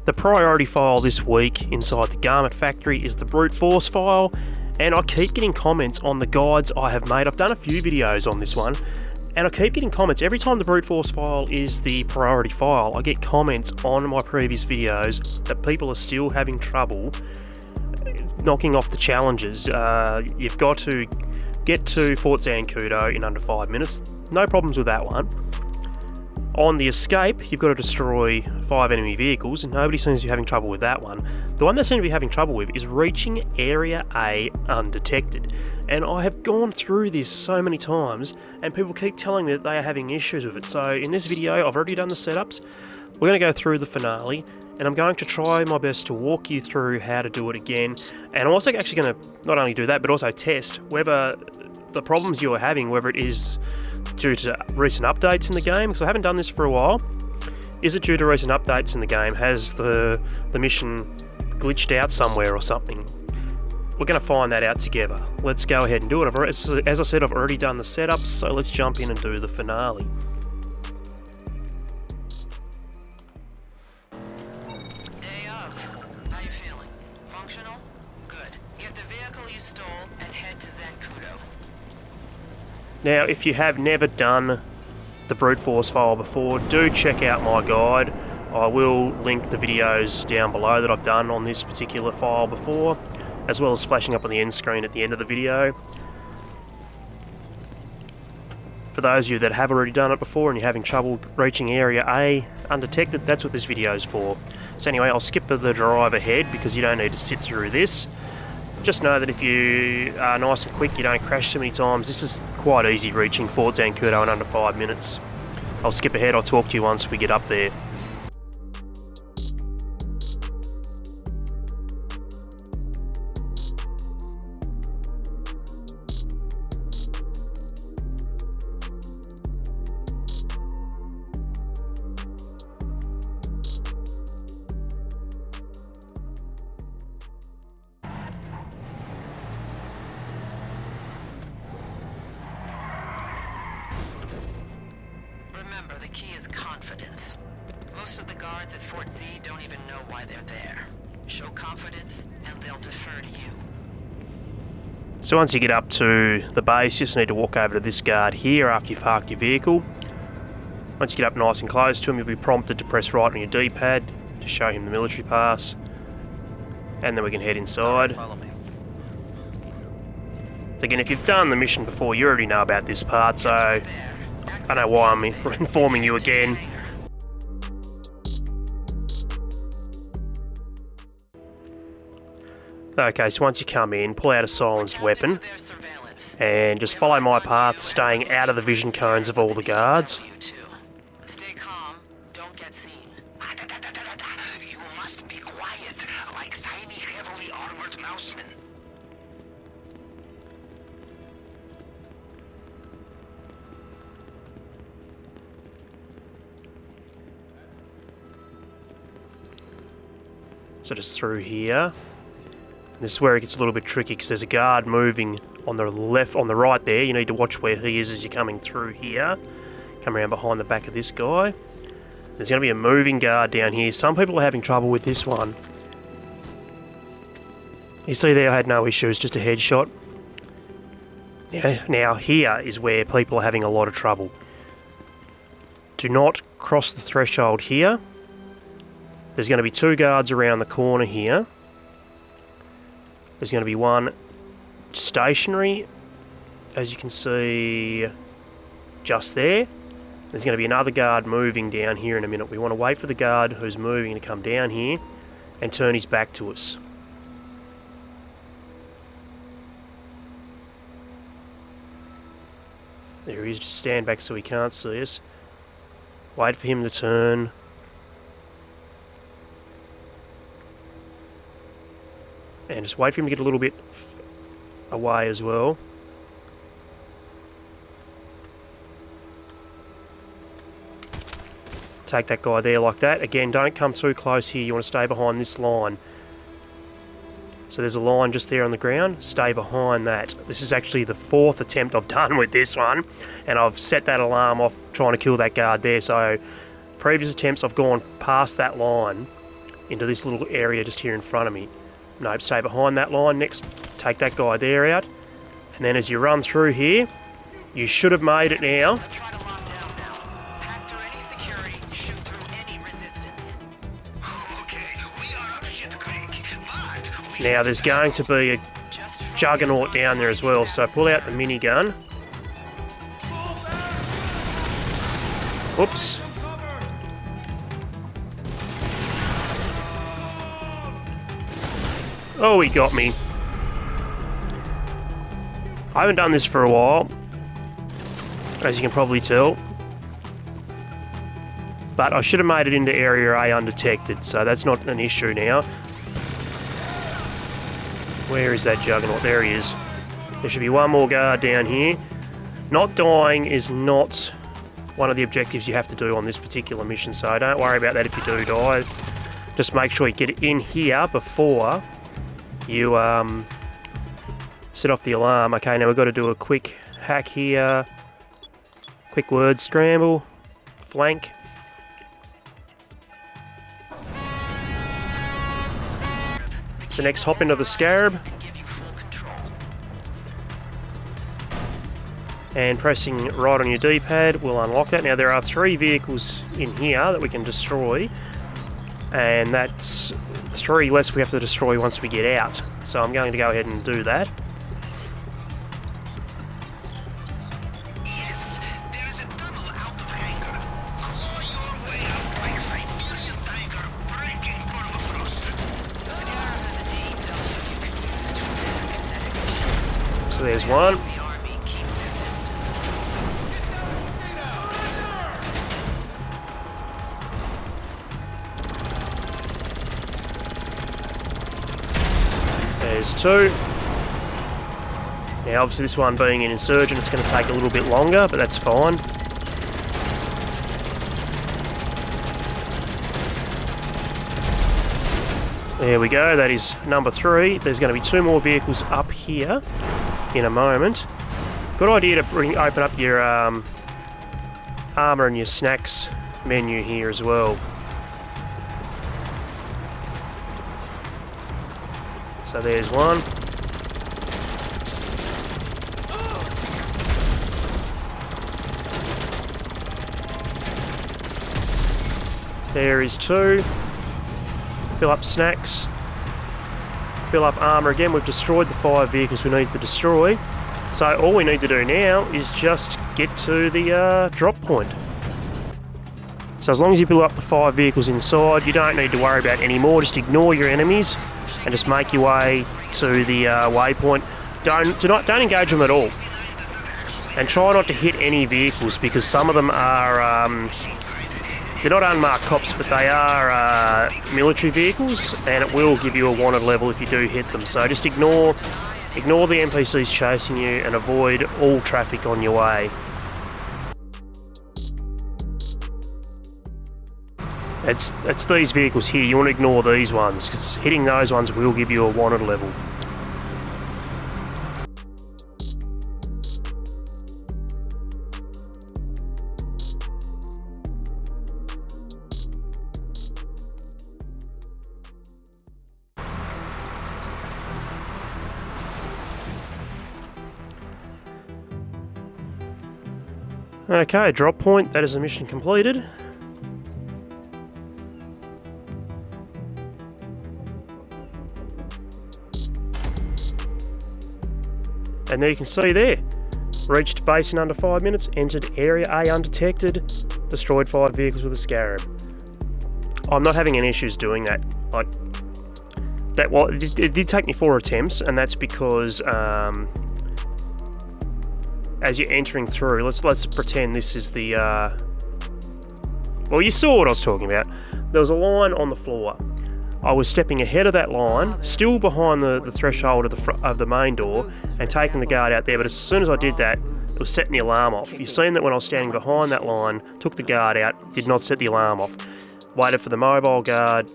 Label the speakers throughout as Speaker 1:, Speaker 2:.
Speaker 1: The priority file this week inside the garment factory is the brute force file, and I keep getting comments on the guides I have made. I've done a few videos on this one, and I keep getting comments every time the brute force file is the priority file. I get comments on my previous videos that people are still having trouble knocking off the challenges. You've got to get to Fort Zancudo in under 5 minutes. No problems with that one. On the escape, you've got to destroy 5 enemy vehicles, and nobody seems to be having trouble with that one. The one they seem to be having trouble with is reaching Area A undetected. And I have gone through this so many times, and people keep telling me that they are having issues with it. So in this video, I've already done the setups. We're going to go through the finale, and I'm going to try my best to walk you through how to do it again. And I'm also actually going to not only do that, but also test whether the problems you're having, whether it is due to recent updates in the game, because I haven't done this for a while. Is it due to recent updates in the game? Has the mission glitched out somewhere or something? We're going to find that out together. Let's go ahead and do it. As I said, I've already done the setups, so let's jump in and do the finale.
Speaker 2: Day of. How you feeling? Functional? Good. Get the vehicle you stole and head to Zancudo.
Speaker 1: Now, if you have never done the brute force file before, do check out my guide. I will link the videos down below that I've done on this particular file before, as well as flashing up on the end screen at the end of the video. For those of you that have already done it before and you're having trouble reaching Area A undetected, that's what this video is for. So anyway, I'll skip the drive ahead because you don't need to sit through this. Just know that if you are nice and quick, you don't crash too many times. This is quite easy reaching Fort Zancudo in under 5 minutes. I'll skip ahead, I'll talk to you once we get up there.
Speaker 2: Remember, the key is confidence. Most of the guards at Fort Z don't even know why they're there. Show confidence, and they'll defer to you.
Speaker 1: So once you get up to the base, you just need to walk over to this guard here after you've parked your vehicle. Once you get up nice and close to him, you'll be prompted to press right on your D-pad to show him the military pass. And then we can head inside.
Speaker 2: Follow me.
Speaker 1: So again, if you've done the mission before, you already know about this part, so I don't know why I'm informing you again. Okay, so once you come in, pull out a silenced weapon and just follow my path, staying out of the vision cones of all the guards.
Speaker 2: Stay calm, don't get seen.
Speaker 3: You must be quiet, like tiny, heavily armored mousemen.
Speaker 1: So just through here. This is where it gets a little bit tricky because there's a guard moving on the left, on the right there. You need to watch where he is as you're coming through here. Come around behind the back of this guy. There's going to be a moving guard down here. Some people are having trouble with this one. You see there, I had no issues, just a headshot. Now here is where people are having a lot of trouble. Do not cross the threshold here. There's going to be 2 guards around the corner here. There's going to be one stationary, as you can see just there. There's going to be another guard moving down here in a minute. We want to wait for the guard who's moving to come down here and turn his back to us. There he is, just stand back so he can't see us. Wait for him to turn. And just wait for him to get a little bit away as well. Take that guy there like that. Again, don't come too close here. You want to stay behind this line. So there's a line just there on the ground. Stay behind that. This is actually the 4th attempt I've done with this one. And I've set that alarm off trying to kill that guard there. So previous attempts I've gone past that line into this little area just here in front of me. Nope, stay behind that line. Next, take that guy there out. And then as you run through here, you should have made it now.
Speaker 2: Try to lock down now. Hack through any security, shoot through any resistance.
Speaker 3: Okay, we are up shit creek, but
Speaker 1: Now there's going to be a juggernaut down there as well, so pull out the minigun. Oops. Oh, he got me. I haven't done this for a while, as you can probably tell. But I should have made it into Area A undetected, so that's not an issue now. Where is that juggernaut? There he is. There should be one more guard down here. Not dying is not one of the objectives you have to do on this particular mission, so don't worry about that if you do die. Just make sure you get in here before you set off the alarm. Okay, now we've got to do a quick hack here. Quick word scramble. Flank. So next, hop into the Scarab.
Speaker 2: Give you full control.
Speaker 1: And pressing right on your D-pad will unlock that. Now there are 3 vehicles in here that we can destroy. And that's 3 less we have to destroy once we get out. So I'm going to go ahead and do that.
Speaker 3: yes, there is a tunnel out of hangar. Claw your way out like Siberian tiger breaking permafrost.
Speaker 2: The Scarab has a deep delta you can use to avoid kinetic shields.
Speaker 1: So there's one.
Speaker 2: The army keep their distance.
Speaker 1: There's 2. Now obviously this one being an insurgent, it's going to take a little bit longer, but that's fine. There we go, that is number 3. There's going to be 2 more vehicles up here in a moment. Good idea to open up your armour and your snacks menu here as well. So there's one. There is 2. Fill up snacks. Fill up armour again. We've destroyed the 5 vehicles we need to destroy. So all we need to do now is just get to the drop point. So as long as you build up the 5 vehicles inside, you don't need to worry about any more. Just ignore your enemies and just make your way to the waypoint. Don't engage them at all. And try not to hit any vehicles, because some of them are they're not unmarked cops, but they are military vehicles, and it will give you a wanted level if you do hit them. So just ignore the NPCs chasing you and avoid all traffic on your way. It's these vehicles here. You want to ignore these ones, because hitting those ones will give you a wanted level. Okay, drop point. That is the mission completed. And there you can see there, reached base in under 5 minutes, entered Area A undetected, destroyed 5 vehicles with a Scarab. I'm not having any issues doing that. Like that, well, it did take me 4 attempts, and that's because as you're entering through, let's pretend this is the well, you saw what I was talking about. There was a line on the floor. I was stepping ahead of that line, still behind the threshold of the main door, and taking the guard out there, but as soon as I did that, it was setting the alarm off. You've seen that when I was standing behind that line, took the guard out, did not set the alarm off. Waited for the mobile guard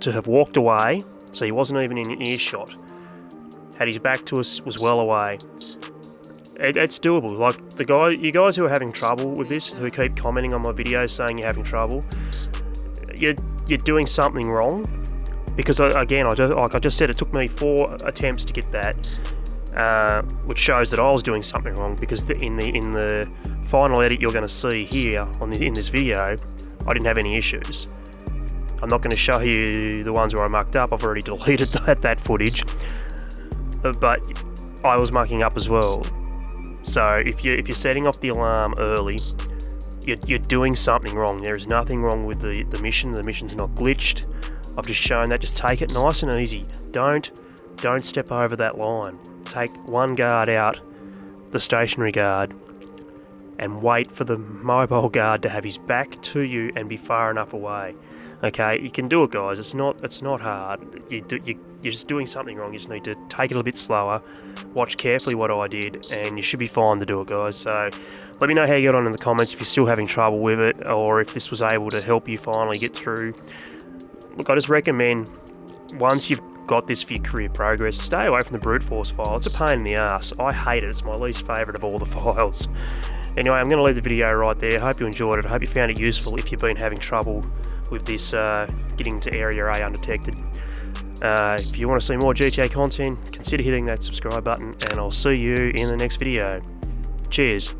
Speaker 1: to have walked away, so he wasn't even in earshot. Had his back to us, was well away. It's doable. Like, you guys who are having trouble with this, who keep commenting on my videos saying you're having trouble, you're doing something wrong. because I just said, it took me 4 attempts to get that, which shows that I was doing something wrong, because in the final edit you're going to see here in this video, I didn't have any issues. I'm not going to show you the ones where I mucked up. I've already deleted that footage, but I was mucking up as well. So if you're setting off the alarm early, you're doing something wrong. There is nothing wrong with the mission. The mission's not glitched. I've just shown that. Just take it nice and easy. Don't step over that line. Take one guard out, the stationary guard, and wait for the mobile guard to have his back to you and be far enough away. Okay, you can do it, guys. It's not hard. You're just doing something wrong. You just need to take it a bit slower, watch carefully what I did, and you should be fine to do it, guys. So let me know how you get on in the comments if you're still having trouble with it, or if this was able to help you finally get through. Look, I just recommend, once you've got this for your career progress, stay away from the brute force file. It's a pain in the ass. I hate it. It's my least favourite of all the files. Anyway, I'm going to leave the video right there. Hope you enjoyed it. I hope you found it useful if you've been having trouble with this getting to Area A undetected. If you want to see more GTA content, consider hitting that subscribe button, and I'll see you in the next video. Cheers.